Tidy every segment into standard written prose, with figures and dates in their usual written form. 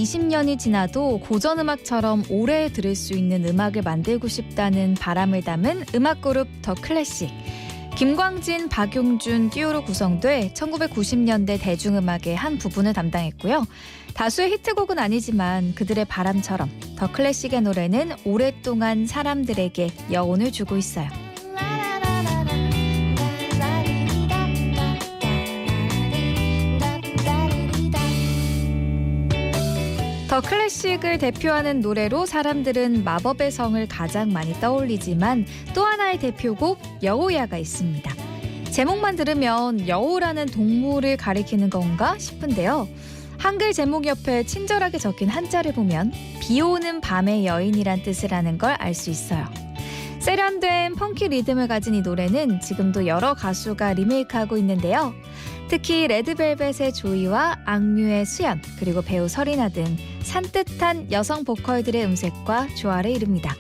20년이 지나도 고전 음악처럼 오래 들을 수 있는 음악을 만들고 싶다는 바람을 담은 음악 그룹 더 클래식. 김광진, 박용준 듀오로 구성돼 1990년대 대중음악의 한 부분을 담당했고요. 다수의 히트곡은 아니지만 그들의 바람처럼 더 클래식의 노래는 오랫동안 사람들에게 여운을 주고 있어요. 더 클래식을 대표하는 노래로 사람들은 마법의 성을 가장 많이 떠올리지만 또 하나의 대표곡 여우야가 있습니다. 제목만 들으면 여우라는 동물을 가리키는 건가 싶은데요. 한글 제목 옆에 친절하게 적힌 한자를 보면 비 오는 밤의 여인이란 뜻을 아는 걸 알 수 있어요. 세련된 펑키 리듬을 가진 이 노래는 지금도 여러 가수가 리메이크하고 있는데요. 특히 레드벨벳의 조이와 악뮤의 수연, 그리고 배우 설이나 등 산뜻한 여성 보컬들의 음색과 조화를 이룹니다.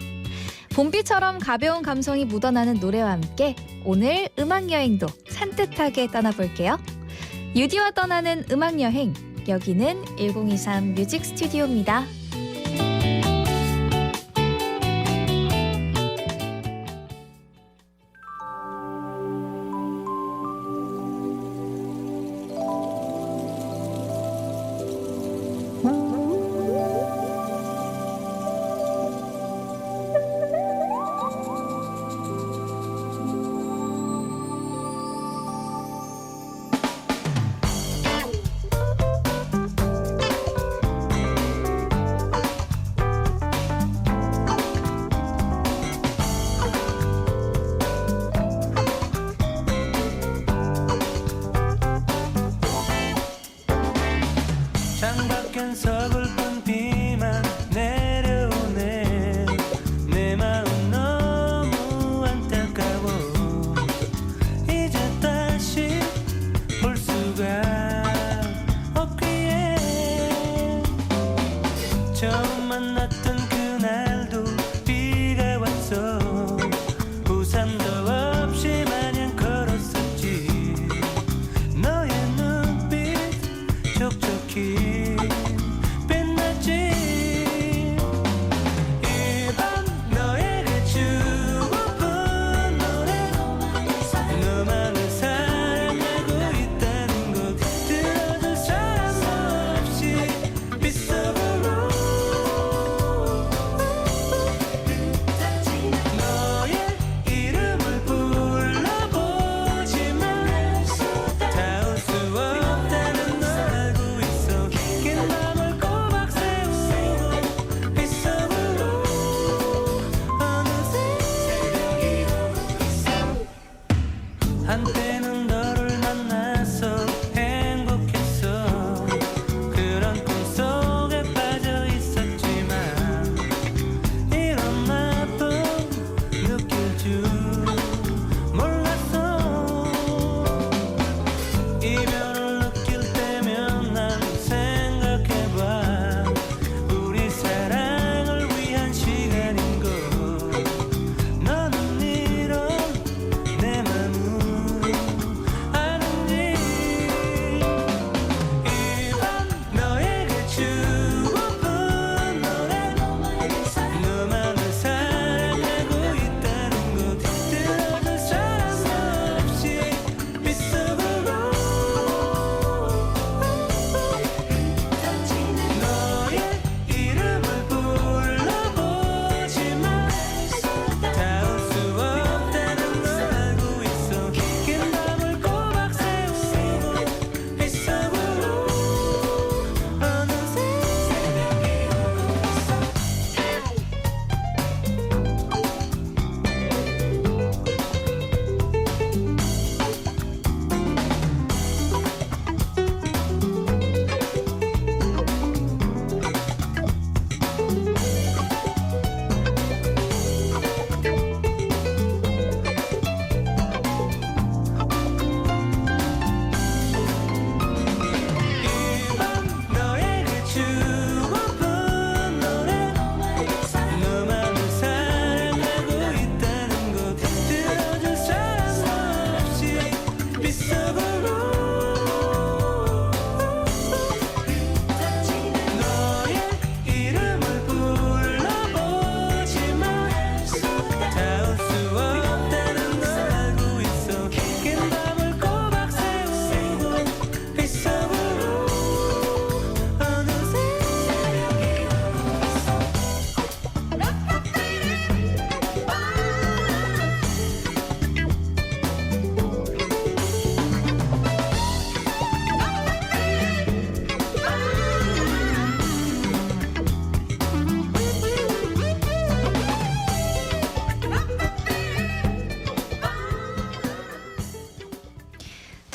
봄비처럼 가벼운 감성이 묻어나는 노래와 함께 오늘 음악여행도 산뜻하게 떠나볼게요. 유디와 떠나는 음악여행, 여기는 1023 뮤직 스튜디오입니다.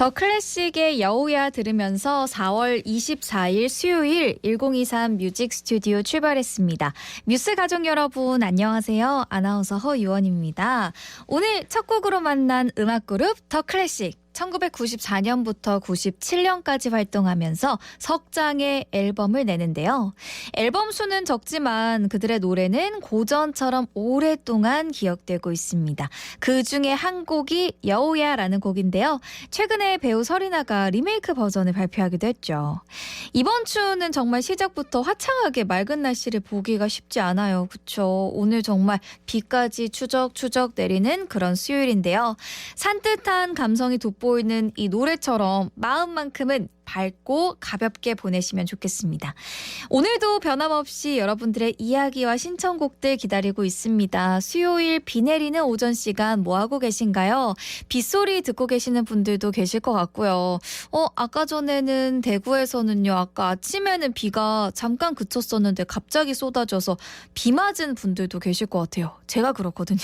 더 클래식의 여우야 들으면서 4월 24일 수요일 1023 뮤직 스튜디오 출발했습니다. 뮤스 가족 여러분 안녕하세요. 아나운서 허유원입니다. 오늘 첫 곡으로 만난 음악 그룹 더 클래식. 1994년부터 97년까지 활동하면서 석 장의 앨범을 내는데요. 앨범 수는 적지만 그들의 노래는 고전처럼 오랫동안 기억되고 있습니다. 그 중에 한 곡이 여우야라는 곡인데요. 최근에 배우 설이나가 리메이크 버전을 발표하기도 했죠. 이번 주는 정말 시작부터 화창하게 맑은 날씨를 보기가 쉽지 않아요. 그쵸? 오늘 정말 비까지 추적추적 내리는 그런 수요일인데요. 산뜻한 감성이 돋보이는 이 노래처럼 마음만큼은 밝고 가볍게 보내시면 좋겠습니다. 오늘도 변함없이 여러분들의 이야기와 신청곡들 기다리고 있습니다. 수요일 비 내리는 오전 시간 뭐하고 계신가요? 빗소리 듣고 계시는 분들도 계실 것 같고요. 아까 전에는 대구에서는요. 아까 아침에는 비가 잠깐 그쳤었는데 갑자기 쏟아져서 비 맞은 분들도 계실 것 같아요. 제가 그렇거든요.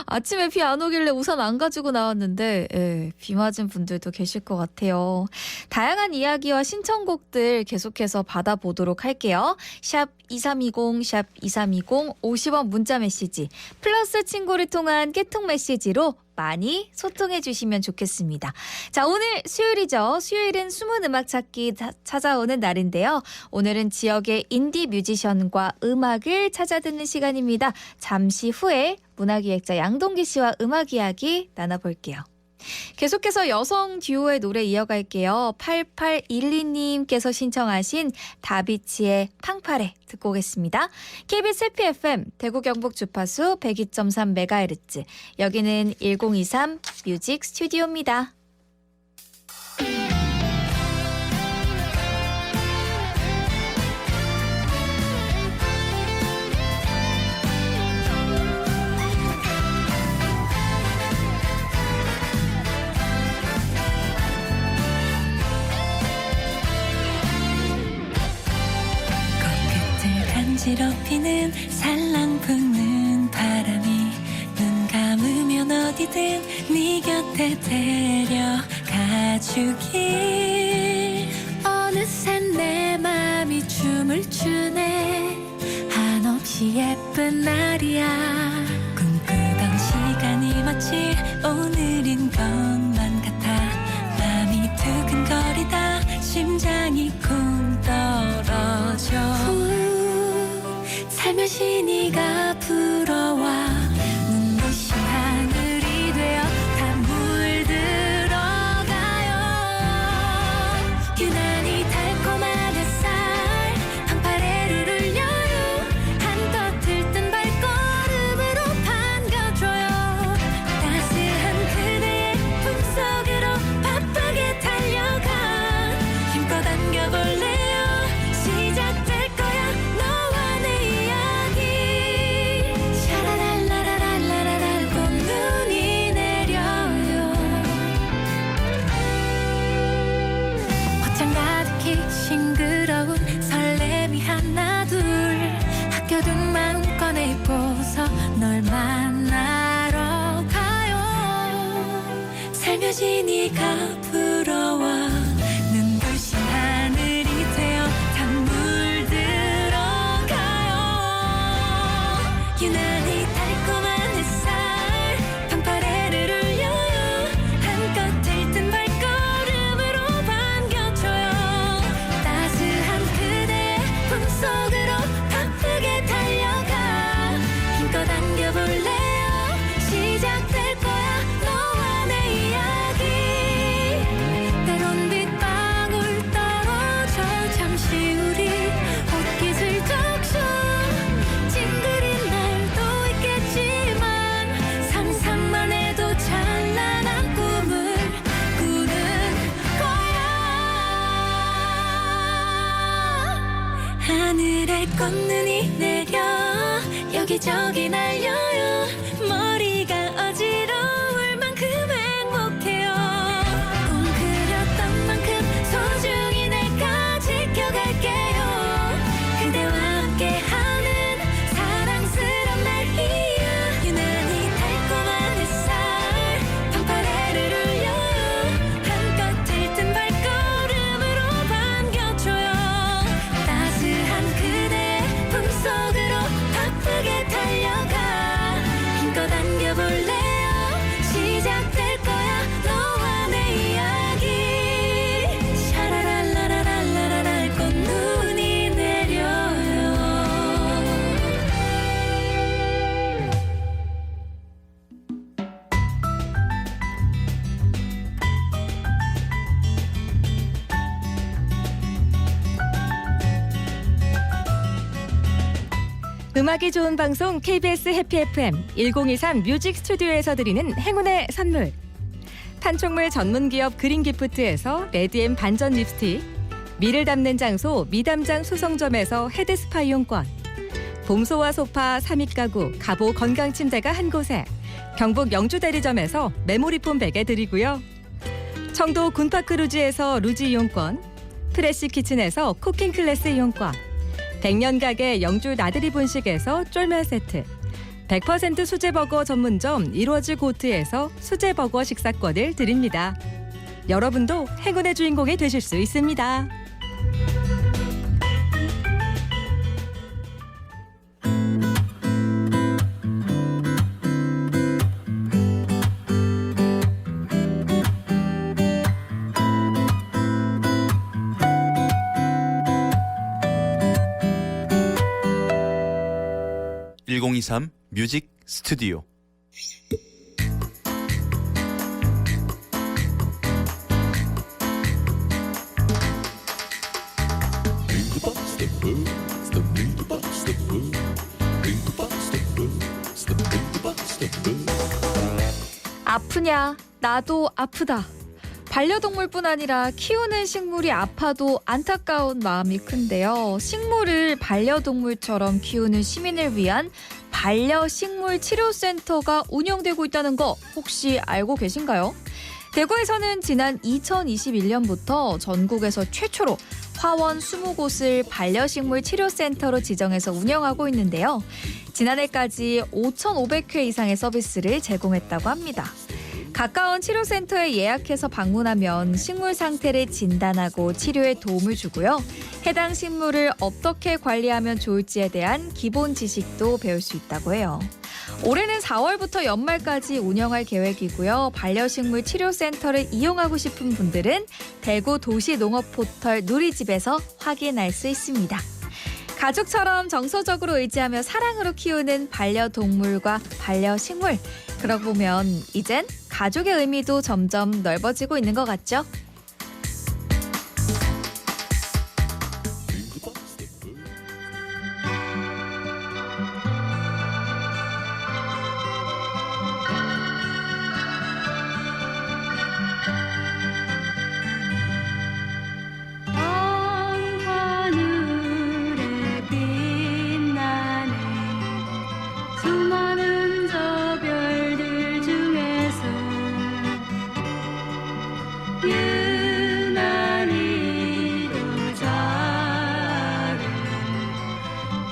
아침에 비 안 오길래 우산 안 가지고 나왔는데 비 맞은 분들도 계실 것 같아요. 다양한 이야기와 신청곡들 계속해서 받아보도록 할게요. 샵 2320, 샵 2320 50원 문자 메시지 플러스 친구를 통한 깨톡 메시지로 많이 소통해 주시면 좋겠습니다. 자, 오늘 수요일이죠. 수요일은 숨은 음악 찾기 찾아오는 날인데요. 오늘은 지역의 인디 뮤지션과 음악을 찾아 듣는 시간입니다. 잠시 후에 문화기획자 양동기 씨와 음악 이야기 나눠볼게요. 계속해서 여성 듀오의 노래 이어갈게요. 8812님께서 신청하신 다비치의 팡파레 듣고 오겠습니다. KBS 해피 FM 대구 경북 주파수 102.3MHz 여기는 1023 뮤직 스튜디오입니다. 간지럽히는 살랑 부는 바람이 눈 감으면 어디든 네 곁에 데려가주길 어느새 내 맘이 춤을 추네 한없이 예쁜 날이야 꿈꾸던 시간이 마치 오늘인 것만 같아 맘이 두근거리다 심장이 쿵 떨어져 살며시 네가 불어와 눈부신 하늘이 되어 다 물들어가요 유난히 달콤한 햇살 팡파레를 울려요 한껏 들뜬 발걸음으로 반겨줘요 따스한 그대의 품속으로 바쁘게 달려가 힘껏 안겨볼래요 시작될 거야 너와 내 싱그러운 설렘이 하나 둘 아껴둔 마음 꺼내고서 널 만나러 가요 살며시 네가 불어와 눈부신 하늘이 되어 다 물들어가요 유난히 달콤한 햇살 팡파레를 울려요 한껏 들뜬 발걸음으로 반겨줘요 속으로 바쁘게 달려가 힘껏 안겨볼래요 시작될 거야 너와 내 이야기 때론 빗방울 떨어져 잠시 우리 옷깃을 적셔 찡그린 날도 있겠지만 상상만 해도 찬란한 꿈을 꾸는 거야 하늘에 꽃눈이 내려 여기저기 날려요 머리가 어지러울 만큼 행복해요 꿈꾸렸던 만큼 소중히 내가 지켜갈게요 그대와 함께하는 사랑스런 날이야 유난히 달콤한 햇살 팡파레를 울려요 음악이 좋은 방송 KBS 해피 FM 1023 뮤직 스튜디오에서 드리는 행운의 선물. 판촉물 전문기업 그린기프트에서 레드앤 반전 립스틱, 미를 담는 장소 미담장 수성점에서 헤드스파 이용권, 봄소와 소파 3입 가구 가보 건강침대가 한 곳에 경북 영주대리점에서 메모리폼 베개 드리고요. 청도 군파크루즈에서 루지 이용권, 프레시 키친에서 쿠킹 클래스 이용권, 100년 가게 영주 나들이 분식에서 쫄면 세트, 100% 수제버거 전문점 이로즈 고트에서 수제버거 식사권을 드립니다. 여러분도 행운의 주인공이 되실 수 있습니다. (1023) 뮤직 스튜디오. 아프냐? 나도 아프다. 반려동물뿐 아니라 키우는 식물이 아파도 안타까운 마음이 큰데요. 식물을 반려동물처럼 키우는 시민을 위한 반려식물 치료센터가 운영되고 있다는 거 혹시 알고 계신가요? 대구에서는 지난 2021년부터 전국에서 최초로 화원 20곳을 반려식물 치료센터로 지정해서 운영하고 있는데요. 지난해까지 5,500회 이상의 서비스를 제공했다고 합니다. 가까운 치료센터에 예약해서 방문하면 식물 상태를 진단하고 치료에 도움을 주고요. 해당 식물을 어떻게 관리하면 좋을지에 대한 기본 지식도 배울 수 있다고 해요. 올해는 4월부터 연말까지 운영할 계획이고요. 반려식물 치료센터를 이용하고 싶은 분들은 대구 도시농업포털 누리집에서 확인할 수 있습니다. 가족처럼 정서적으로 의지하며 사랑으로 키우는 반려동물과 반려식물. 그러고 보면 이젠 가족의 의미도 점점 넓어지고 있는 것 같죠?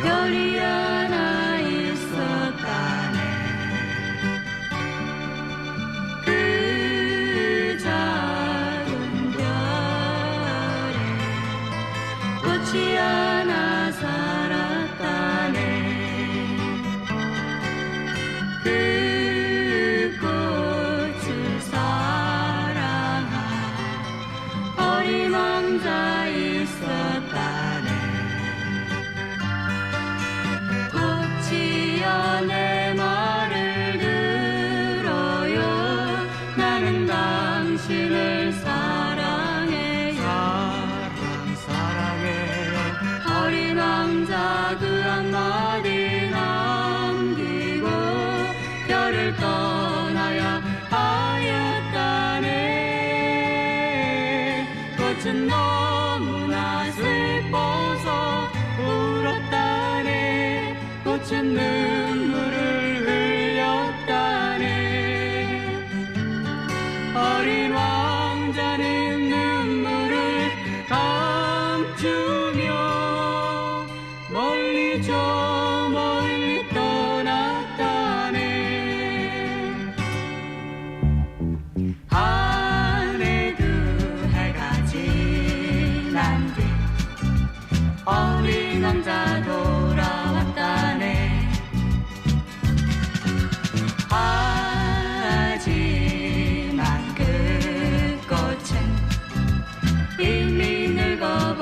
별이 하나 있었다네. 그 작은 별에 꽃이 하나 살았다네. 그 꽃을 사랑한 어린 왕자 있었다네. 내 말을 들어요. 나는 당신을 사랑해요. 사랑해요. 어린 왕자 그 한마디 남기고 별을 떠나야 하였다네. 꽃은 너무나 슬퍼서 울었다네. 꽃은 눈물을 흘렸다네. 어린 왕자는 눈물을 감추며 멀리 저 멀리 떠났다네. 하늘도 해가 지난 뒤 어린 왕자 돌아왔다네. 하지만 그 꽃은 이미 늙어버렸다네.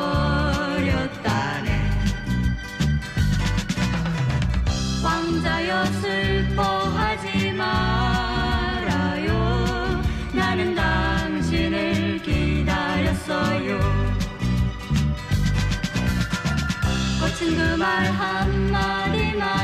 왕자여 슬퍼하지 말아요. 나는 당신을 기다렸어요. 꽃은 그 말 한마디만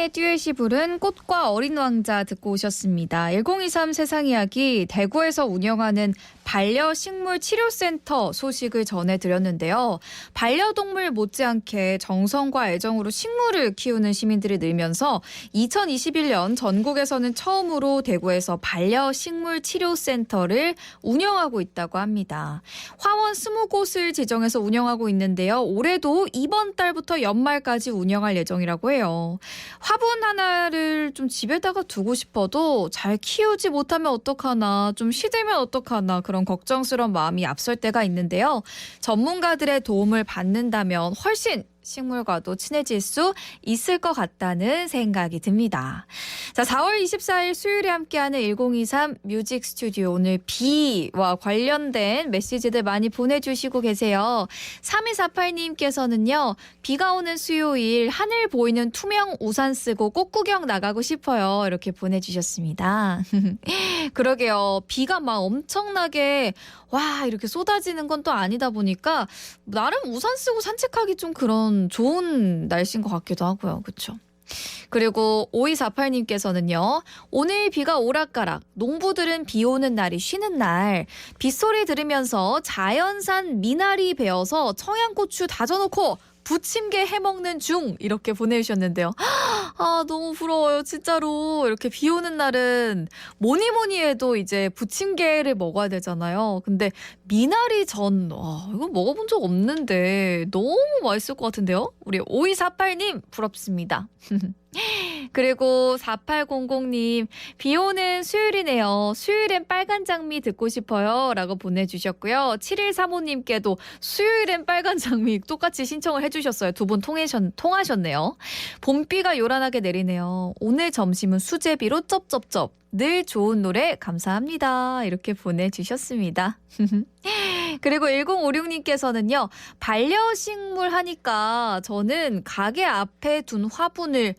한나인의 듀엣이 부른 꽃과 어린 왕자 듣고 오셨습니다. 1023 세상 이야기 대구에서 운영하는 반려식물 치료센터 소식을 전해드렸는데요. 반려동물 못지않게 정성과 애정으로 식물을 키우는 시민들이 늘면서 2021년 전국에서는 처음으로 대구에서 반려식물 치료센터를 운영하고 있다고 합니다. 화원 20곳을 지정해서 운영하고 있는데요. 올해도 이번 달부터 연말까지 운영할 예정이라고 해요. 화분 하나를 좀 집에다가 두고 싶어도 잘 키우지 못하면 어떡하나, 좀 시들면 어떡하나 그런 걱정스러운 마음이 앞설 때가 있는데요. 전문가들의 도움을 받는다면 훨씬 식물과도 친해질 수 있을 것 같다는 생각이 듭니다. 자, 4월 24일 수요일에 함께하는 1023 뮤직 스튜디오. 오늘 비와 관련된 메시지들 많이 보내주시고 계세요. 3248님께서는요. 비가 오는 수요일 하늘 보이는 투명 우산 쓰고 꽃구경 나가고 싶어요. 이렇게 보내주셨습니다. 그러게요. 비가 막 엄청나게 와 이렇게 쏟아지는 건 또 아니다 보니까 나름 우산 쓰고 산책하기 좀 그런 좋은 날씨인 것 같기도 하고요. 그렇죠? 그리고 5248님께서는요. 오늘 비가 오락가락, 농부들은 비 오는 날이 쉬는 날, 빗소리 들으면서 자연산 미나리 베어서 청양고추 다져놓고 부침개 해먹는 중 이렇게 보내주셨는데요. 아 너무 부러워요 진짜로. 이렇게 비 오는 날은 뭐니 해도 이제 부침개를 먹어야 되잖아요. 근데 미나리 전 이거 먹어본 적 없는데 너무 맛있을 것 같은데요. 우리 5248님 부럽습니다. 그리고 4800님 비 오는 수요일이네요. 수요일엔 빨간 장미 듣고 싶어요 라고 보내주셨고요. 7135님께도 수요일엔 빨간 장미 똑같이 신청을 해주셨어요. 두 분 통하셨네요. 봄비가 요란하게 내리네요. 오늘 점심은 수제비로 쩝쩝쩝. 늘 좋은 노래 감사합니다. 이렇게 보내주셨습니다. 그리고 1056님께서는요. 반려식물 하니까 저는 가게 앞에 둔 화분을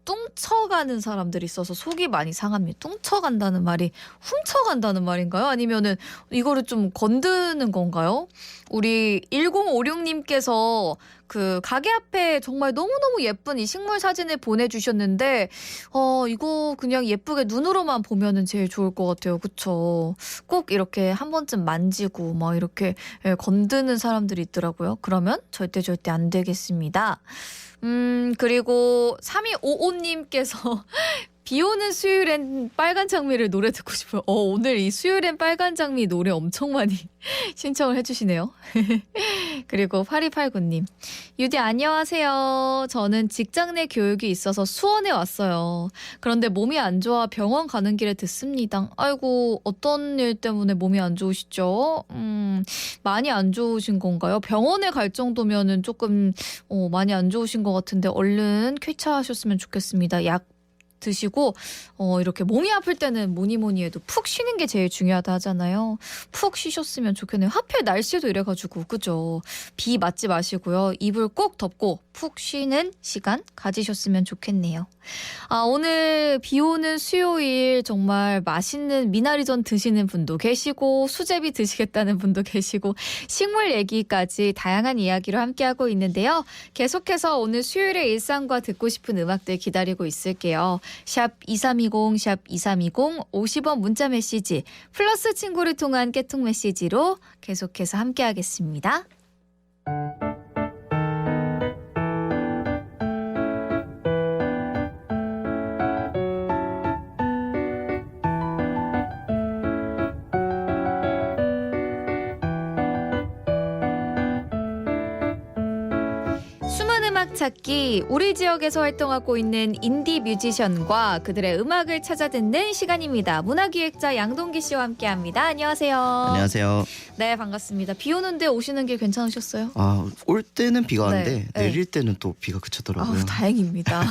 뚱쳐가는 사람들이 있어서 속이 많이 상합니다. 뚱쳐간다는 말이 훔쳐간다는 말인가요? 아니면은 이거를 좀 건드는 건가요? 우리 1056님께서 그 가게 앞에 정말 너무너무 예쁜 이 식물 사진을 보내주셨는데 이거 그냥 예쁘게 눈으로만 보면은 제일 좋을 것 같아요. 그쵸? 꼭 이렇게 한 번쯤 만지고 막 이렇게 건드는 사람들이 있더라고요. 그러면 절대 안 되겠습니다. 그리고 3255님께서 비 오는 수요일엔 빨간 장미를 노래 듣고 싶어요. 오늘 이 수요일엔 빨간 장미 노래 엄청 많이 신청을 해주시네요. 그리고 8289님. 유디 안녕하세요. 저는 직장 내 교육이 있어서 수원에 왔어요. 그런데 몸이 안 좋아 병원 가는 길에 듣습니다. 아이고 어떤 일 때문에 몸이 안 좋으시죠? 많이 안 좋으신 건가요? 병원에 갈 정도면은 조금 많이 안 좋으신 것 같은데 얼른 쾌차하셨으면 좋겠습니다. 약 드시고 이렇게 몸이 아플 때는 뭐니 해도 푹 쉬는 게 제일 중요하다 하잖아요. 푹 쉬셨으면 좋겠네요. 하필 날씨도 이래가지고 그죠. 비 맞지 마시고요. 이불 꼭 덮고 푹 쉬는 시간 가지셨으면 좋겠네요. 오늘 비 오는 수요일 정말 맛있는 미나리전 드시는 분도 계시고 수제비 드시겠다는 분도 계시고 식물 얘기까지 다양한 이야기로 함께하고 있는데요. 계속해서 오늘 수요일의 일상과 듣고 싶은 음악들 기다리고 있을게요. 샵 2320, 샵 2320 50원 문자 메시지 플러스 친구를 통한 깨톡 메시지로 계속해서 함께하겠습니다. 숨은 음악 찾기, 우리 지역에서 활동하고 있는 인디 뮤지션과 그들의 음악을 찾아 듣는 시간입니다. 문화기획자 양동기 씨와 함께합니다. 안녕하세요. 안녕하세요. 네, 반갑습니다. 비 오는데 오시는 길 괜찮으셨어요? 올 때는 비가 네, 왔는데 네. 내릴 때는 또 비가 그쳤더라고요. 다행입니다.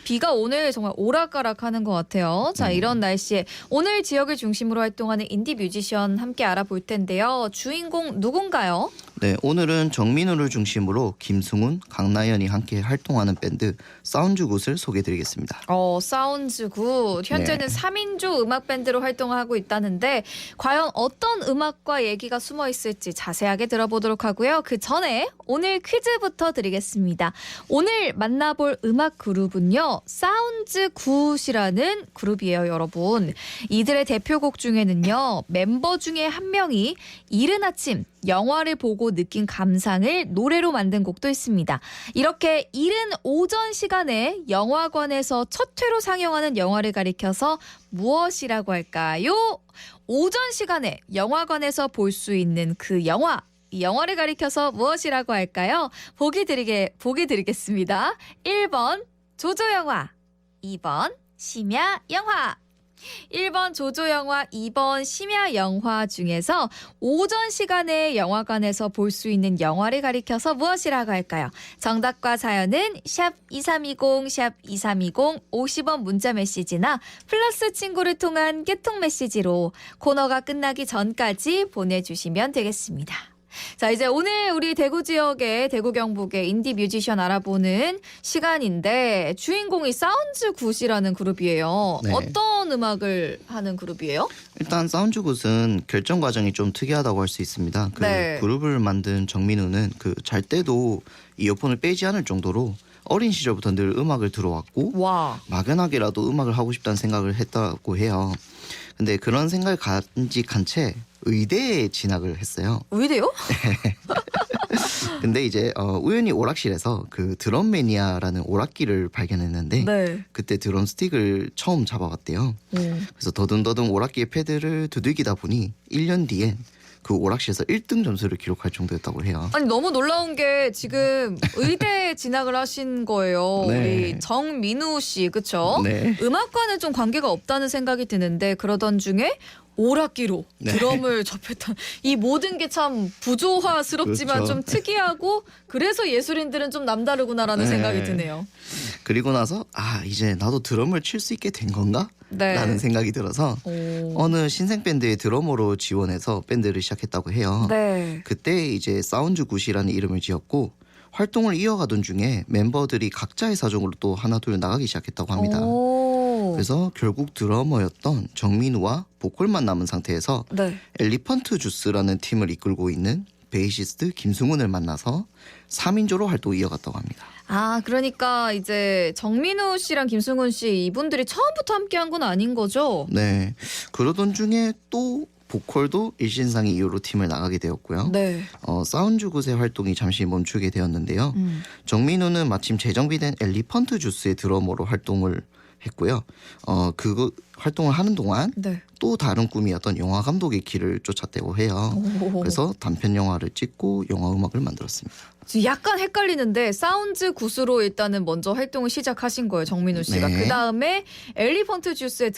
비가 오늘 정말 오락가락하는 것 같아요. 자, 이런 날씨에 오늘 지역을 중심으로 활동하는 인디 뮤지션 함께 알아볼 텐데요. 주인공 누군가요? 네, 오늘은 정민우를 중심으로 김승훈, 강나연이 함께 활동하는 밴드 사운드굿을 소개해드리겠습니다. 사운드굿. 현재는 3인조 음악 밴드로 활동하고 있다는데 과연 어떤 음악과 얘기가 숨어 있을지 자세하게 들어보도록 하고요. 그 전에 오늘 퀴즈부터 드리겠습니다. 오늘 만나볼 음악 그룹은요. 사운드굿이라는 그룹이에요, 여러분. 이들의 대표곡 중에는요. 멤버 중에 한 명이 이른 아침 영화를 보고 느낀 감상을 노래로 만든 곡도 있습니다. 이렇게 이른 오전 시간에 영화관에서 첫 회로 상영하는 영화를 가리켜서 무엇이라고 할까요? 오전 시간에 영화관에서 볼 수 있는 그 영화. 이 영화를 가리켜서 무엇이라고 할까요? 보기 드리겠습니다. 1번 조조영화, 2번 심야영화. 1번 조조영화, 2번 심야영화 중에서 오전 시간에 영화관에서 볼 수 있는 영화를 가리켜서 무엇이라고 할까요? 정답과 사연은 샵 2320, 샵 2320 50원 문자 메시지나 플러스 친구를 통한 깨통 메시지로 코너가 끝나기 전까지 보내주시면 되겠습니다. 자, 이제 오늘 우리 대구 지역의 대구 경북의 인디 뮤지션 알아보는 시간인데 주인공이 사운드굿이라는 그룹이에요. 네. 어떤 음악을 하는 그룹이에요? 일단 사운드굿은 결정 과정이 좀 특이하다고 할 수 있습니다. 그 네. 그룹을 만든 정민우는 그 잘 때도 이어폰을 빼지 않을 정도로 어린 시절부터 늘 음악을 들어왔고 와. 막연하게라도 음악을 하고 싶다는 생각을 했다고 해요. 근데 그런 생각을 간직한 채 의대에 진학을 했어요. 의대요? 근데 이제 우연히 오락실에서 그 드럼 매니아라는 오락기를 발견했는데 네. 그때 드럼 스틱을 처음 잡아봤대요. 그래서 더듬더듬 오락기의 패드를 두들기다 보니 1년 뒤엔 그 오락실에서 1등 점수를 기록할 정도였다고 해요. 아니 너무 놀라운 게 지금 의대에 진학을 하신 거예요. 네. 우리 정민우 씨, 그렇죠? 네. 음악과는 좀 관계가 없다는 생각이 드는데 그러던 중에 오락기로 네. 드럼을 접했던 이 모든 게 참 부조화스럽지만 그렇죠. 좀 특이하고 그래서 예술인들은 좀 남다르구나라는 네. 생각이 드네요. 그리고 나서 이제 나도 드럼을 칠 수 있게 된 건가? 네. 라는 생각이 들어서 오. 어느 신생 밴드의 드러머로 지원해서 밴드를 시작했다고 해요. 네. 그때 이제 사운드굿이라는 이름을 지었고 활동을 이어가던 중에 멤버들이 각자의 사정으로 또 하나둘 나가기 시작했다고 합니다. 오. 그래서 결국 드러머였던 정민우와 보컬만 남은 상태에서 네. 엘리펀트 주스라는 팀을 이끌고 있는 베이시스트 김승훈을 만나서 3인조로 활동을 이어갔다고 합니다. 그러니까 이제 정민우 씨랑 김승훈 씨 이분들이 처음부터 함께한 건 아닌 거죠? 네, 그러던 중에 또 보컬도 일신상의 이유로 팀을 나가게 되었고요. 네. 사운드굿의 활동이 잠시 멈추게 되었는데요. 정민우는 마침 재정비된 엘리펀트 주스의 드러머로 활동을 했고요. 그 활동을 하는 동안 네. 또 다른 꿈이었던 영화 감독의 길을 쫓았다고 해요. 오. 그래서 단편 영화를 찍고 영화 음악을 만들었습니다. 지금 약간 헷갈리는데 사운드굿으로 일단은 먼저 활동을 시작하신 거예요, 정민우 씨가. 네. 그다음에 엘리펀트 주스의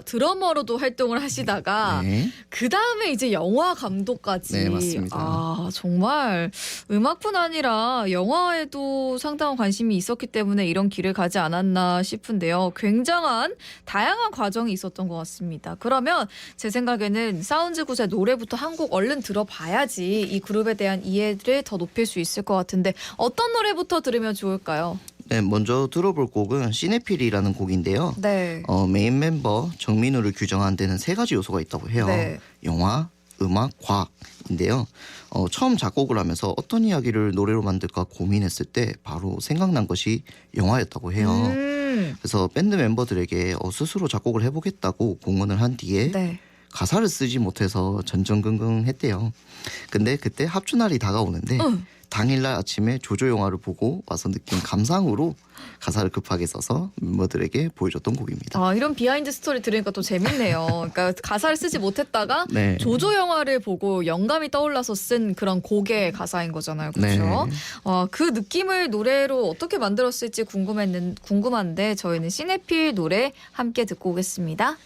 드러머로도 활동을 하시다가 네. 그다음에 이제 영화 감독까지. 네, 맞습니다. 정말 음악뿐 아니라 영화에도 상당한 관심이 있었기 때문에 이런 길을 가지 않았나 싶은데요. 굉장한 다양한 과정이 있었던 것 같습니다. 그러면 제 생각에는 사운드굿의 노래부터 한 곡 얼른 들어봐야지 이 그룹에 대한 이해를 더 높일 수 있을 것 같은데 어떤 노래부터 들으면 좋을까요? 네, 먼저 들어볼 곡은 시네필이라는 곡인데요. 네. 메인 멤버 정민우를 규정하는 데는 3가지 요소가 있다고 해요. 네. 영화, 음악, 과학인데요. 처음 작곡을 하면서 어떤 이야기를 노래로 만들까 고민했을 때 바로 생각난 것이 영화였다고 해요. 그래서 밴드 멤버들에게 스스로 작곡을 해보겠다고 공언을 한 뒤에 네. 가사를 쓰지 못해서 전전긍긍했대요. 근데 그때 합주날이 다가오는데 당일날 아침에 조조 영화를 보고 와서 느낀 감상으로 가사를 급하게 써서 멤버들에게 보여줬던 곡입니다. 이런 비하인드 스토리 들으니까 또 재밌네요. 그러니까 가사를 쓰지 못했다가 네. 조조 영화를 보고 영감이 떠올라서 쓴 그런 곡의 가사인 거잖아요. 그렇죠? 네. 그 느낌을 노래로 어떻게 만들었을지 궁금한데 저희는 시네필 노래 함께 듣고 오겠습니다.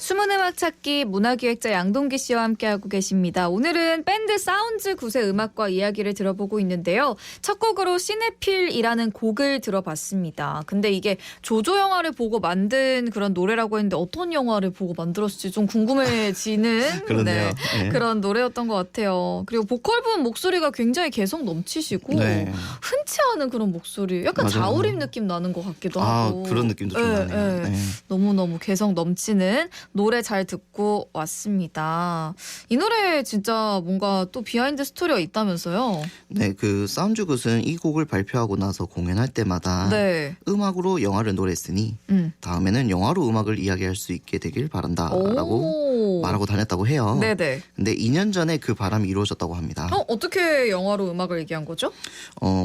숨은 음악 찾기 문화기획자 양동기 씨와 함께하고 계십니다. 오늘은 밴드 사운즈 굿의 음악과 이야기를 들어보고 있는데요. 첫 곡으로 시네필이라는 곡을 들어봤습니다. 근데 이게 조조 영화를 보고 만든 그런 노래라고 했는데 어떤 영화를 보고 만들었을지 좀 궁금해지는 그렇네요. 네. 그런 노래였던 것 같아요. 그리고 보컬 부분 목소리가 굉장히 개성 넘치시고 네. 흔치 않은 그런 목소리, 약간 맞아요. 자우림 느낌 나는 것 같기도 아, 하고. 그런 느낌도 좀 네, 나네요. 네. 네. 너무너무 개성 넘치는 노래 잘 듣고 왔습니다. 이 노래 진짜 뭔가 또 비하인드 스토리가 있다면서요? 네, 그 사운드 굿은 이 곡을 발표하고 나서 공연할 때마다 네. 음악으로 영화를 노래했으니 다음에는 영화로 음악을 이야기할 수 있게 되길 바란다라고 오. 말하고 다녔다고 해요. 네네. 근데 2년 전에 그 바람이 이루어졌다고 합니다. 어떻게 영화로 음악을 얘기한 거죠?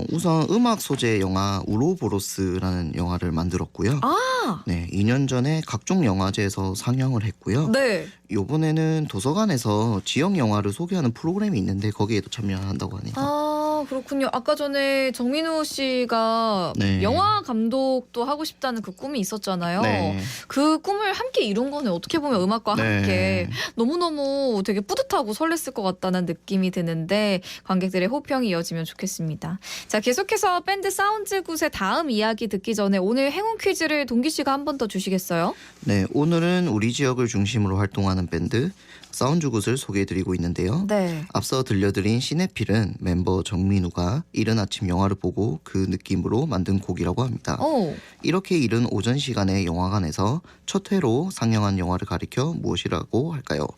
우선 음악 소재 영화 우로보로스라는 영화를 만들었고요. 아, 네, 2년 전에 각종 영화제에서 상영을 했고요. 네. 이번에는 도서관에서 지역 영화를 소개하는 프로그램이 있는데 거기에도 참여한다고 하네요. 아, 그렇군요. 아까 전에 정민호 씨가 네. 영화 감독도 하고 싶다는 그 꿈이 있었잖아요. 네. 그 꿈을 함께 이룬 거네. 어떻게 보면 음악과 네. 함께. 너무너무 되게 뿌듯하고 설렜을 것 같다는 느낌이 드는데 관객들의 호평이 이어지면 좋겠습니다. 자, 계속해서 밴드 사운즈 굿의 다음 이야기 듣기 전에 오늘 행운 퀴즈를 동기 씨가 한 번 더 주시겠어요? 네, 오늘은 우리 지역을 중심으로 활동하는 밴드 사운드 굿을 소개해드리고 있는데요. 네. 앞서 들려드린 시네필은 멤버 정민우가 이른 아침 영화를 보고 그 느낌으로 만든 곡이라고 합니다. 오. 이렇게 이른 오전 시간에 영화관에서 첫 회로 상영한 영화를 가리켜 무엇이라고 할까요?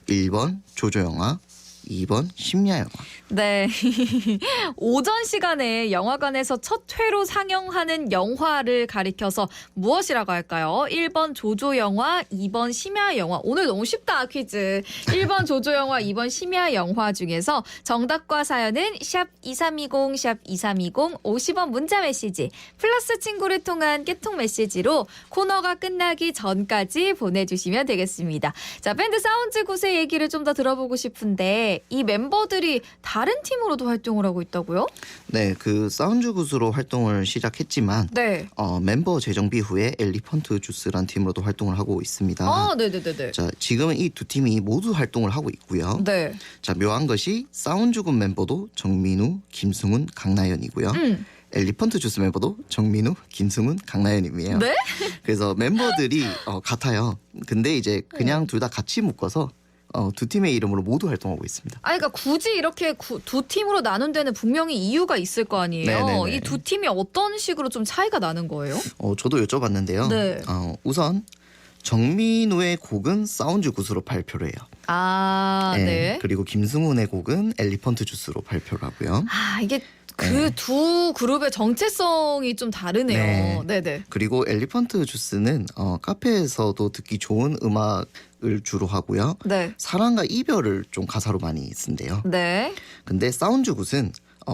1번 조조 영화, 2번 심야 영화. 네. 오전 시간에 영화관에서 첫 회로 상영하는 영화를 가리켜서 무엇이라고 할까요? 1번 조조 영화, 2번 심야 영화. 오늘 너무 쉽다, 퀴즈. 1번 조조 영화, 2번 심야 영화 중에서 정답과 사연은 샵 2320, 샵 2320, 50원 문자 메시지, 플러스 친구를 통한 깨톡 메시지로 코너가 끝나기 전까지 보내주시면 되겠습니다. 자, 밴드 사운즈 굿의 얘기를 좀 더 들어보고 싶은데 이 멤버들이 다른 팀으로도 활동을 하고 있다고요? 네, 그 사운드 굿으로 활동을 시작했지만 네. 멤버 재정비 후에 엘리펀트 주스란 팀으로도 활동을 하고 있습니다. 아, 네네네네. 자, 지금은 이 두 팀이 모두 활동을 하고 있고요. 네. 자, 묘한 것이 사운드 굿 멤버도 정민우, 김승훈, 강나연이고요. 엘리펀트 주스 멤버도 정민우, 김승훈, 강나연님이에요. 네? 그래서 멤버들이 같아요. 근데 이제 그냥 둘 다 같이 묶어서 두 팀의 이름으로 모두 활동하고 있습니다. 아니, 그러니까 굳이 이렇게 두 팀으로 나눈 데는 분명히 이유가 있을 거 아니에요. 네네네. 이 두 팀이 어떤 식으로 좀 차이가 나는 거예요? 저도 여쭤봤는데요. 네. 우선 정민우의 곡은 사운드 굿으로 발표를 해요. 아, 네. 그리고 김승훈의 곡은 엘리펀트 주스로 발표를 하고요. 아, 이게 그 두 그룹의 정체성이 좀 다르네요. 네. 네네. 그리고 엘리펀트 주스는 카페에서도 듣기 좋은 음악을 주로 하고요. 네. 사랑과 이별을 좀 가사로 많이 쓴대요. 네. 근데 사운드 굿은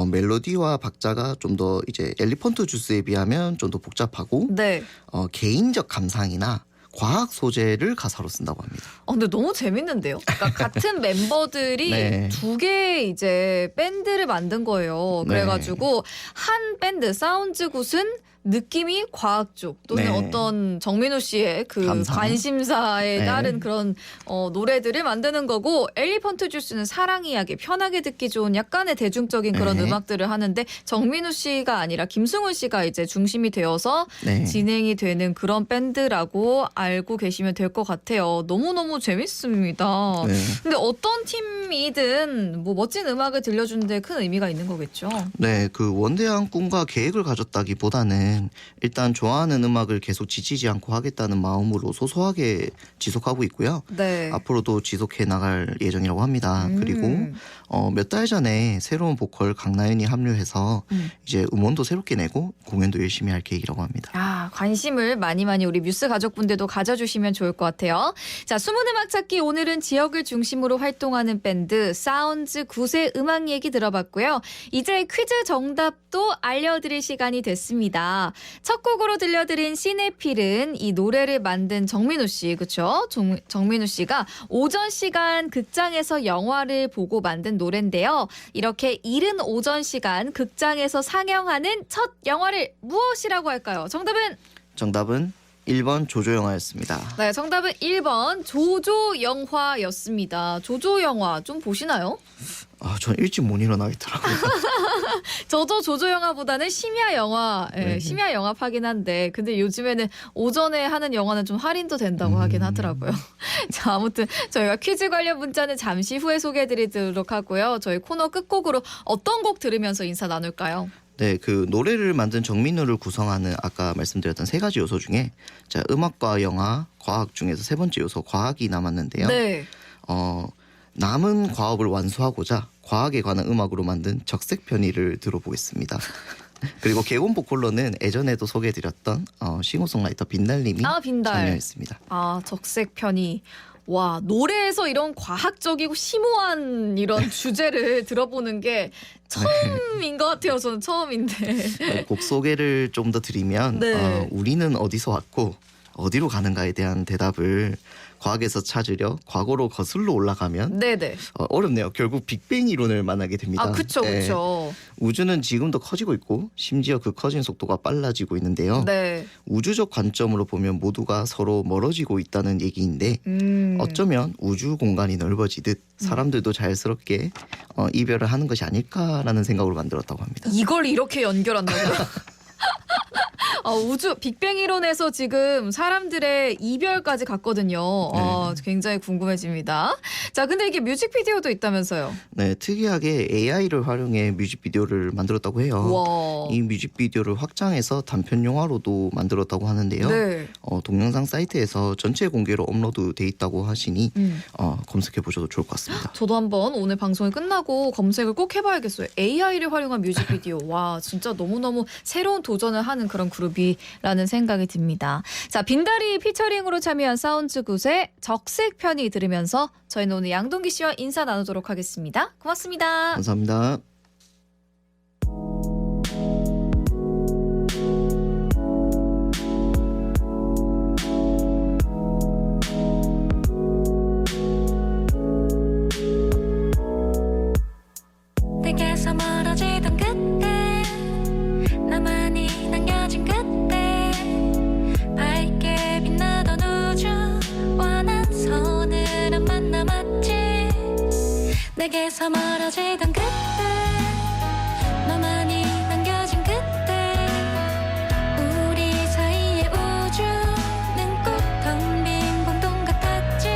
멜로디와 박자가 좀 더 이제 엘리펀트 주스에 비하면 좀 더 복잡하고 네. 개인적 감상이나 과학 소재를 가사로 쓴다고 합니다. 근데 너무 재밌는데요? 그러니까 같은 멤버들이 네. 두 개의 이제 밴드를 만든 거예요. 네. 그래가지고 한 밴드 사운즈 굿은 느낌이 과학 쪽 또는 네. 어떤 정민호 씨의 그 감상. 관심사에 네. 따른 그런 노래들을 만드는 거고 엘리펀트 주스는 사랑 이야기 편하게 듣기 좋은 약간의 대중적인 그런 네. 음악들을 하는데 정민호 씨가 아니라 김승훈 씨가 이제 중심이 되어서 네. 진행이 되는 그런 밴드라고 알고 계시면 될 것 같아요. 너무너무 재밌습니다. 네. 근데 어떤 팀이든 뭐 멋진 음악을 들려주는데 큰 의미가 있는 거겠죠. 네, 그 원대한 꿈과 계획을 가졌다기보다는 일단 좋아하는 음악을 계속 지치지 않고 하겠다는 마음으로 소소하게 지속하고 있고요. 네. 앞으로도 지속해 나갈 예정이라고 합니다. 그리고 몇 달 전에 새로운 보컬 강나연이 합류해서 이제 음원도 새롭게 내고 공연도 열심히 할 계획이라고 합니다. 아, 관심을 많이 우리 뮤스 가족분들도 가져주시면 좋을 것 같아요. 자, 숨은 음악 찾기 오늘은 지역을 중심으로 활동하는 밴드 사운즈 굿의 음악 얘기 들어봤고요. 이제 퀴즈 정답도 알려드릴 시간이 됐습니다. 첫 곡으로 들려드린 시네필은 이 노래를 만든 정민우 씨, 그렇죠? 정민우 씨가 오전 시간 극장에서 영화를 보고 만든 노래인데요. 이렇게 이른 오전 시간 극장에서 상영하는 첫 영화를 무엇이라고 할까요? 정답은 정답은 1번 조조 영화였습니다. 네, 정답은 1번 조조 영화였습니다. 조조 영화 좀 보시나요? 전 일찍 못 일어나겠더라고요. 저도 조조 영화보다는 심야 영화, 네. 심야 영화파긴 한데, 근데 요즘에는 오전에 하는 영화는 좀 할인도 된다고 하긴 하더라고요. 자, 아무튼 저희가 퀴즈 관련 문자는 잠시 후에 소개해드리도록 하고요. 저희 코너 끝곡으로 어떤 곡 들으면서 인사 나눌까요? 네, 그 노래를 만든 정민우를 구성하는 아까 말씀드렸던 세 가지 요소 중에 자, 음악과 영화, 과학 중에서 세 번째 요소 과학이 남았는데요. 네. 남은 과업을 완수하고자 과학에 관한 음악으로 만든 적색편의를 들어보겠습니다. 그리고 개원 보컬로는 예전에도 소개해드렸던 싱어송라이터 빈달님이 빈달. 참여했습니다. 적색 편이. 와, 노래에서 이런 과학적이고 심오한 이런 주제를 들어보는 게 처음인 것 같아요. 저는 처음인데. 곡 소개를 좀 더 드리면 네. 우리는 어디서 왔고 어디로 가는가에 대한 대답을 과학에서 찾으려 과거로 거슬러 올라가면 네네. 어렵네요. 결국 빅뱅 이론을 만나게 됩니다. 그쵸, 네. 그쵸. 우주는 지금도 커지고 있고 심지어 그 커진 속도가 빨라지고 있는데요. 네. 우주적 관점으로 보면 모두가 서로 멀어지고 있다는 얘기인데 어쩌면 우주 공간이 넓어지듯 사람들도 자연스럽게 이별을 하는 것이 아닐까라는 생각으로 만들었다고 합니다. 이걸 이렇게 연결한다고요? 우주 빅뱅 이론에서 지금 사람들의 이별까지 갔거든요. 굉장히 궁금해집니다. 자, 근데 이게 뮤직비디오도 있다면서요? 네, 특이하게 AI를 활용해 뮤직비디오를 만들었다고 해요. 와. 이 뮤직비디오를 확장해서 단편 영화로도 만들었다고 하는데요. 네. 동영상 사이트에서 전체 공개로 업로드돼 있다고 하시니 검색해 보셔도 좋을 것 같습니다. 저도 한번 오늘 방송이 끝나고 검색을 꼭 해봐야겠어요. AI를 활용한 뮤직비디오. 와, 진짜 너무너무 새로운 도전을 하는 그런 그룹이라는 생각이 듭니다. 자, 빈다리 피처링으로 참여한 사운드굿의 적색 편이 들으면서 저희는 오늘 양동기 씨와 인사 나누도록 하겠습니다. 고맙습니다. 감사합니다. 내게서 멀어지던 그때 나만이 남겨진 그때 밝게 빛나던 우주 완한 서늘함만 남았지 내게서 멀어지던 그때 너만이 남겨진 그때 우리 사이의 우주는 꼭 텅 빈 공동 같았지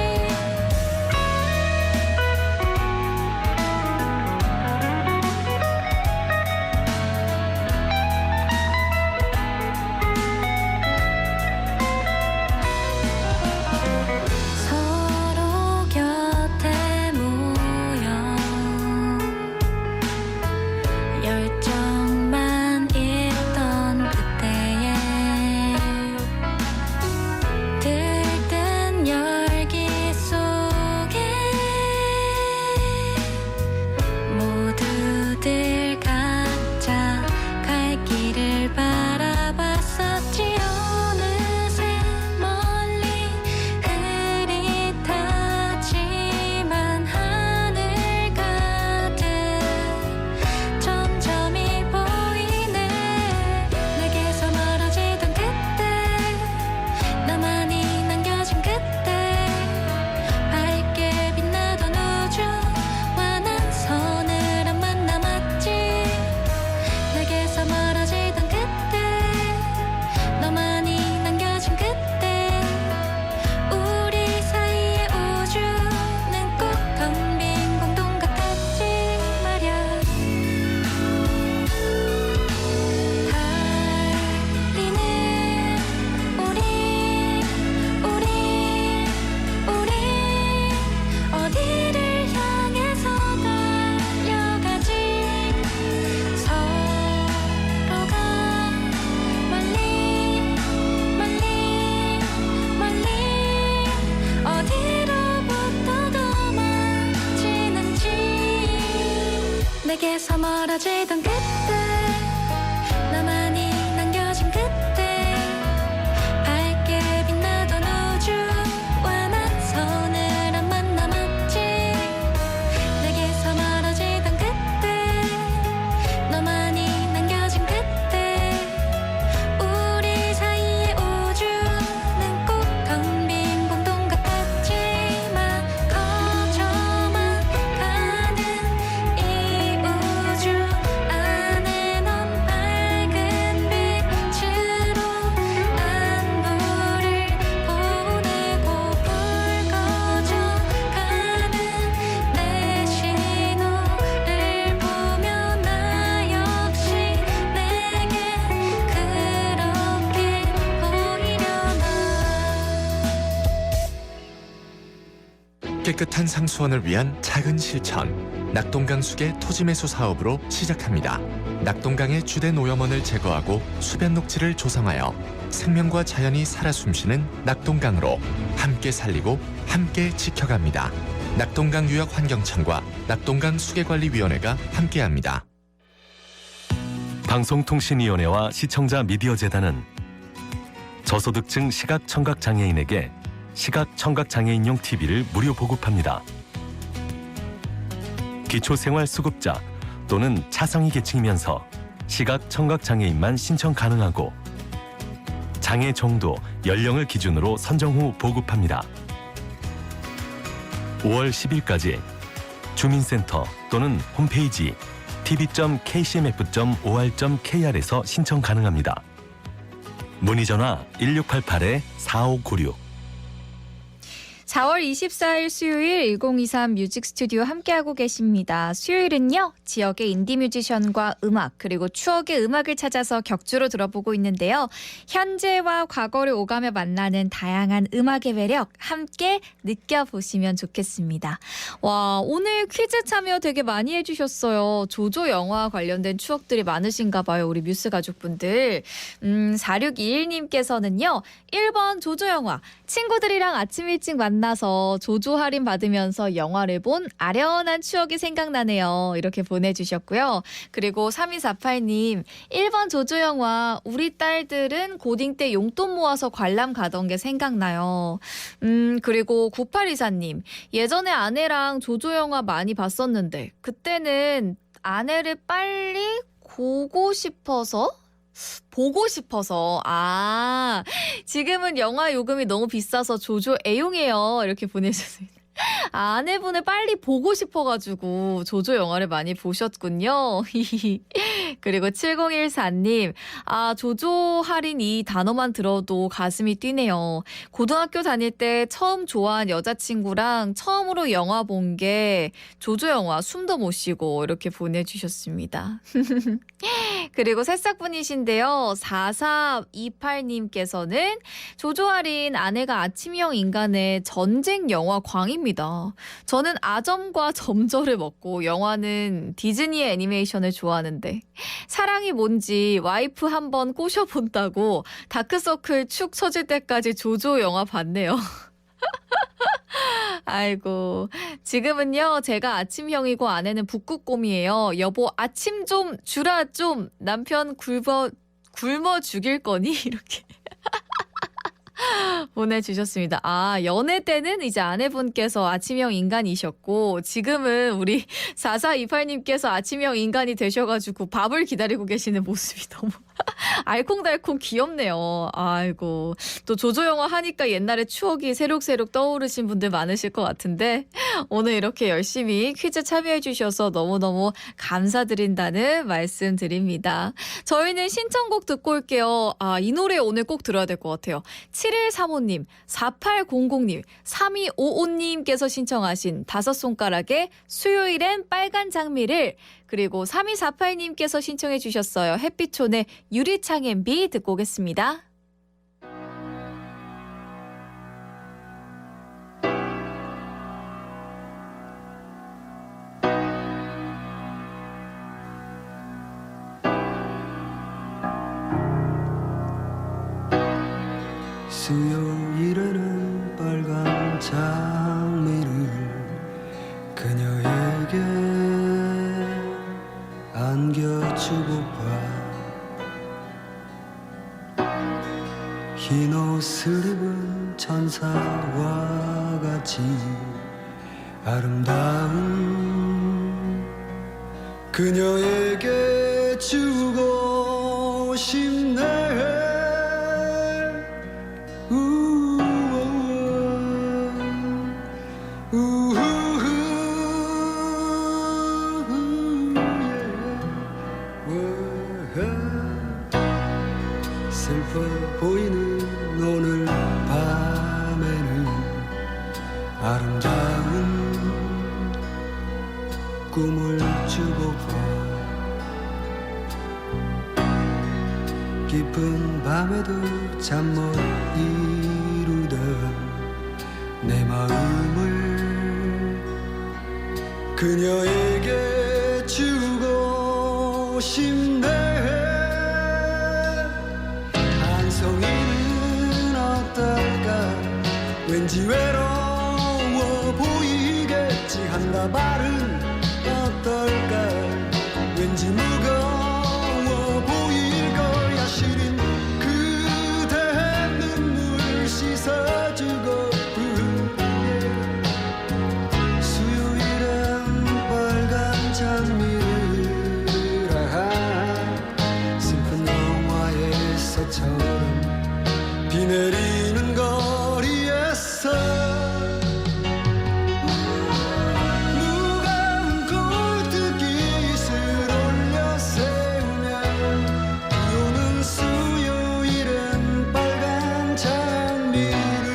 서로 곁에 모여 열정만 있던 그때에 들뜬 열기 속에 모두들 각자 갈 길을 바라봤었지 어느새 멀리 흐릿하지만 하늘 가득 점점이 보이네 내게서 멀어지던 그때 나만이 남겨진 그때 밝게 빛나던 우주 완한 서늘함만 남았지 내게서 멀어지던 그때 너만이 남겨진 그때 우리 사이의 우주는 꼭 텅 빈 공동 같았지 말야 달리는 우리 어디를 향해서 달려가지 서로가 멀리 어디로부터 더 멀어지는지 내게서 멀어지던 그때 나만이 남겨진 그때 밝게 빛나던 우주 완한 서늘함만 남았지 내게서 멀어지던 그때 너만이 남겨진 그때 우리 사이의 우주는 깨끗한 상수원을 위한 작은 실천. 낙동강 수계 토지 매수 사업으로 시작합니다. 낙동강의 주된 오염원을 제거하고 수변 녹지를 조성하여 생명과 자연이 살아 숨쉬는 낙동강으로 함께 살리고 함께 지켜갑니다. 낙동강 유역 환경청과 낙동강 수계관리위원회가 함께합니다. 방송통신위원회와 시청자 미디어재단은 저소득층 시각청각장애인에게 시각청각장애인용 TV를 무료 보급합니다. 기초생활수급자 또는 차상위 계층이면서 시각청각장애인만 신청 가능하고 장애 정도, 연령을 기준으로 선정 후 보급합니다. 5월 10일까지 주민센터 또는 홈페이지 tv.kcmf.or.kr에서 신청 가능합니다. 문의전화 1688-4596. 4월 24일 수요일 1023 뮤직 스튜디오 함께하고 계십니다. 수요일은요, 지역의 인디 뮤지션과 음악, 그리고 추억의 음악을 찾아서 격주로 들어보고 있는데요. 현재와 과거를 오가며 만나는 다양한 음악의 매력 함께 느껴보시면 좋겠습니다. 와, 오늘 퀴즈 참여 되게 많이 해주셨어요. 조조 영화 관련된 추억들이 많으신가 봐요, 우리 뮤스 가족분들. 4621님께서는요, 1번 조조 영화, 친구들이랑 아침 일찍 만나서 조조 할인 받으면서 영화를 본 아련한 추억이 생각나네요. 이렇게 보내주셨고요. 그리고 3248님, 1번 조조 영화, 우리 딸들은 고딩 때 용돈 모아서 관람 가던 게 생각나요. 그리고 9824님, 예전에 아내랑 조조 영화 많이 봤었는데 그때는 아내를 빨리 보고 싶어서 지금은 영화 요금이 너무 비싸서 조조 애용해요. 이렇게 보내주셨습니다. 아내분을 빨리 보고 싶어가지고 조조 영화를 많이 보셨군요. 그리고 7014님, 조조 할인 이 단어만 들어도 가슴이 뛰네요. 고등학교 다닐 때 처음 좋아한 여자친구랑 처음으로 영화 본 게 조조 영화 숨도 못 쉬고 이렇게 보내주셨습니다. 그리고 새싹분이신데요. 4428님께서는 조조 할인 아내가 아침형 인간의 전쟁 영화 광입니다. 저는 아점과 점저를 먹고 영화는 디즈니의 애니메이션을 좋아하는데 사랑이 뭔지 와이프 한번 꼬셔본다고 다크서클 축 처질 때까지 조조 영화 봤네요. 아이고, 지금은요 제가 아침형이고 아내는 북극곰이에요. 여보 아침 좀 주라 좀, 남편 굶어 죽일 거니? 이렇게 보내주셨습니다. 연애 때는 이제 아내분께서 아침형 인간이셨고 지금은 우리 4428님께서 아침형 인간이 되셔가지고 밥을 기다리고 계시는 모습이 너무 알콩달콩 귀엽네요. 아이고, 또 조조 영화 하니까 옛날의 추억이 새록새록 떠오르신 분들 많으실 것 같은데 오늘 이렇게 열심히 퀴즈 참여해 주셔서 너무너무 감사드린다는 말씀 드립니다. 저희는 신청곡 듣고 올게요. 이 노래 오늘 꼭 들어야 될 것 같아요. 7135님, 4800님, 3255님께서 신청하신 다섯 손가락의 수요일엔 빨간 장미를, 그리고 3248님께서 신청해 주셨어요. 햇빛촌의 유리창엔 비 듣고 오겠습니다. 수요일에는 빨간 장미를 그녀에게 안겨주고파 흰 옷을 입은 천사와 같이 아름다운 그녀에게 주고 싶네. 슬퍼 보이는 오늘 밤에는 아름다운 꿈을 주고파 깊은 밤에도 잠 못 이루던 내 마음을 그녀에게 주고 싶네. 한 송이는 어떨까? 왠지 외로워 보이겠지. 한 다발은 어떨까? 왠지 무거워 보일 거야. 시린 그대 눈물 씻어주고픈 수요일은 빨간 장미를 슬픈 영화에서처럼 비 내리는 거리에서 무거운 꼴뚜깃을 올려 세우며 비 오는 수요일은 빨간 장미를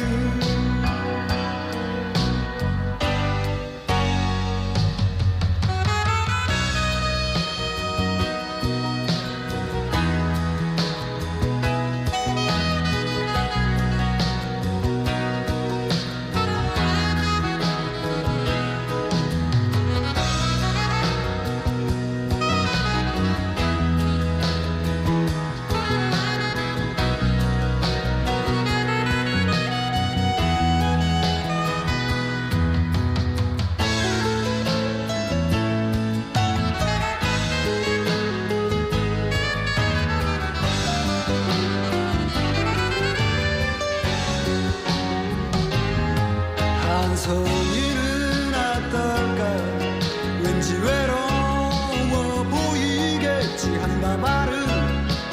한 송이는 어떨까? 왠지 외로워 보이겠지. 한 다발은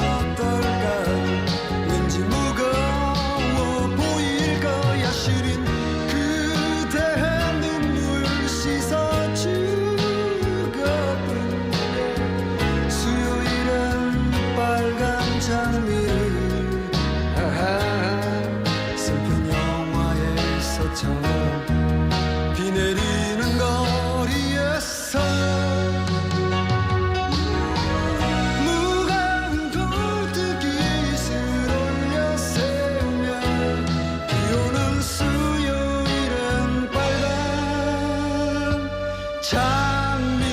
어떨까? 왠지 무거워 보일 거야. 시린 그대 눈물 씻어주고픈 수요일은 빨간 장미를 슬픈 영화에서처럼 비 내리는 거리에서 무거운 돌뚝깃을 올려 세우며 비 오는 수요일은 빨간 장미를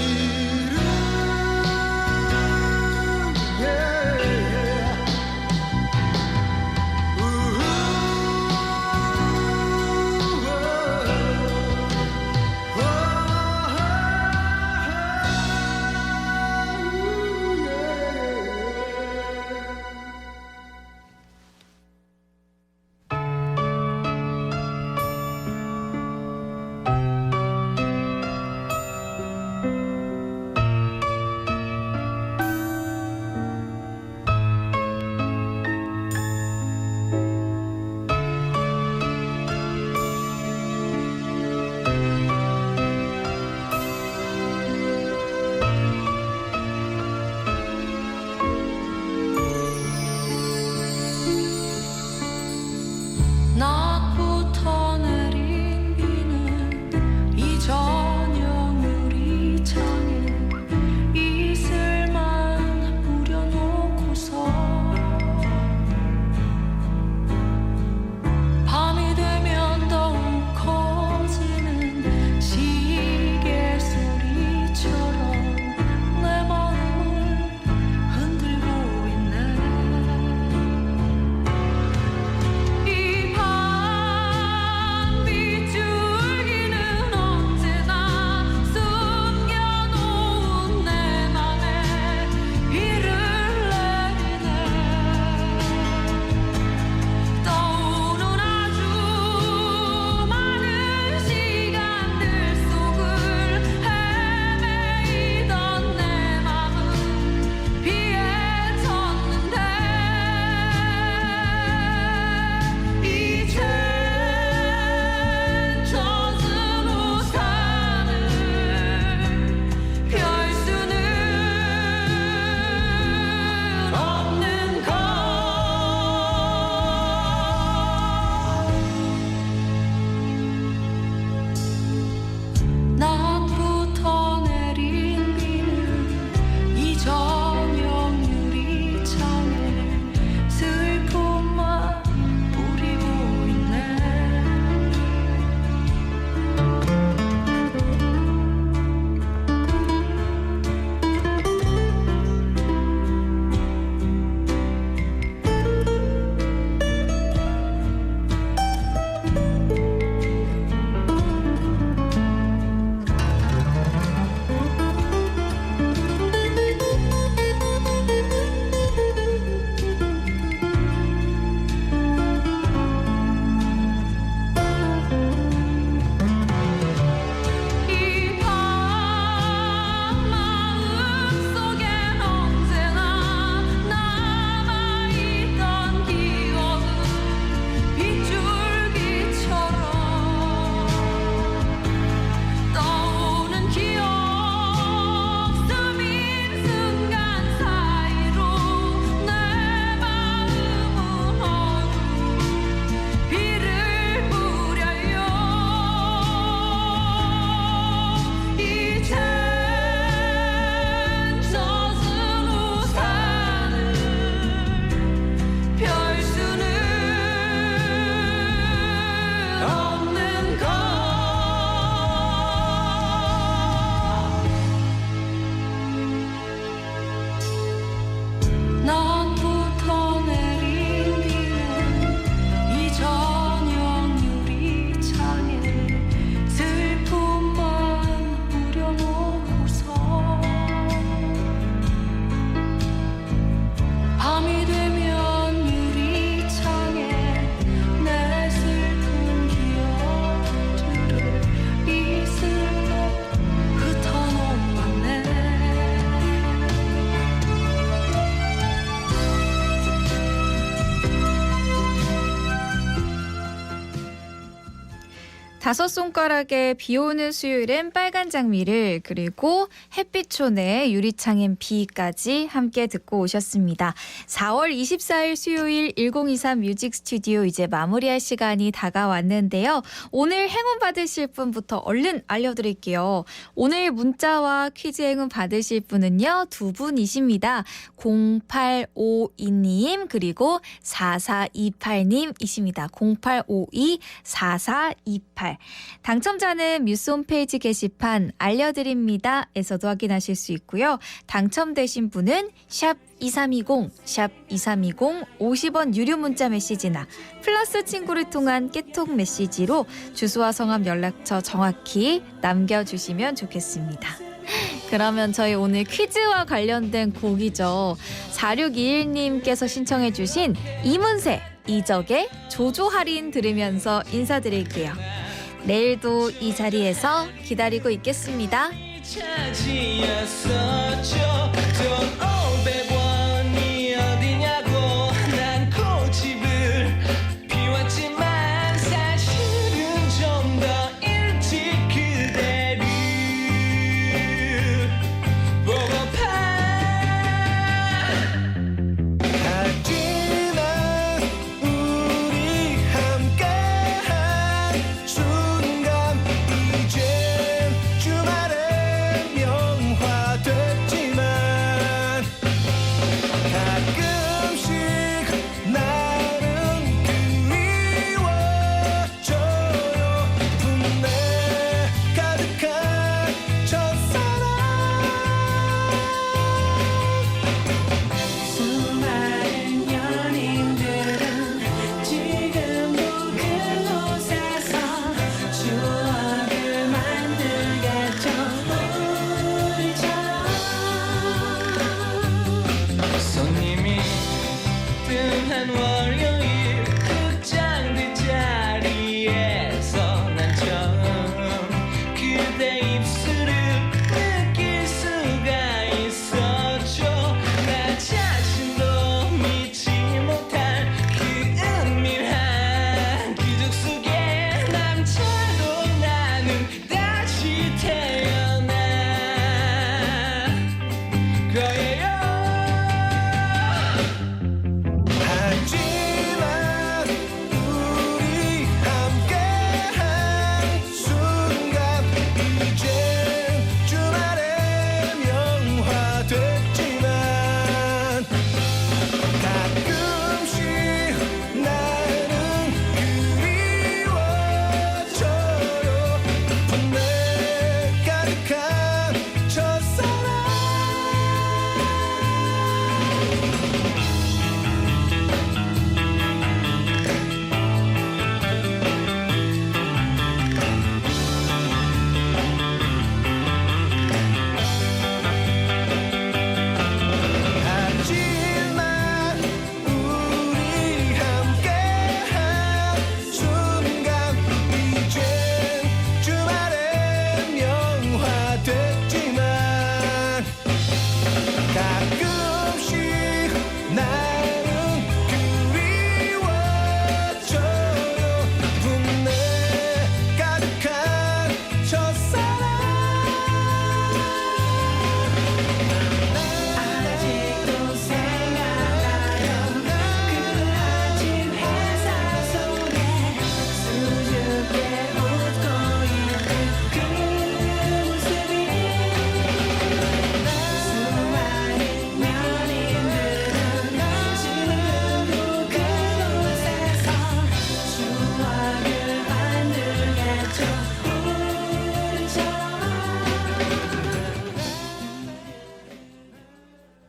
다섯 손가락에 비 오는 수요일엔 빨간 장미를 그리고 햇빛촌의 유리창엔 비까지 함께 듣고 오셨습니다. 4월 24일 수요일 1023 뮤직 스튜디오 이제 마무리할 시간이 다가왔는데요. 오늘 행운 받으실 분부터 얼른 알려드릴게요. 오늘 문자와 퀴즈 행운 받으실 분은요. 두 분이십니다. 0852님 그리고 4428님이십니다. 0852-4428 당첨자는 뮤스 홈페이지 게시판 알려드립니다에서도 확인하실 수 있고요. 당첨되신 분은 샵 2320, 샵 2320 50원 유료 문자 메시지나 플러스 친구를 통한 깨톡 메시지로 주소와 성함 연락처 정확히 남겨주시면 좋겠습니다. 그러면 저희 오늘 퀴즈와 관련된 곡이죠. 4621님께서 신청해 주신 이문세, 이적의 조조할인 들으면서 인사드릴게요. 내일도 이 자리에서 기다리고 있겠습니다. 차지했었죠. 돈 500원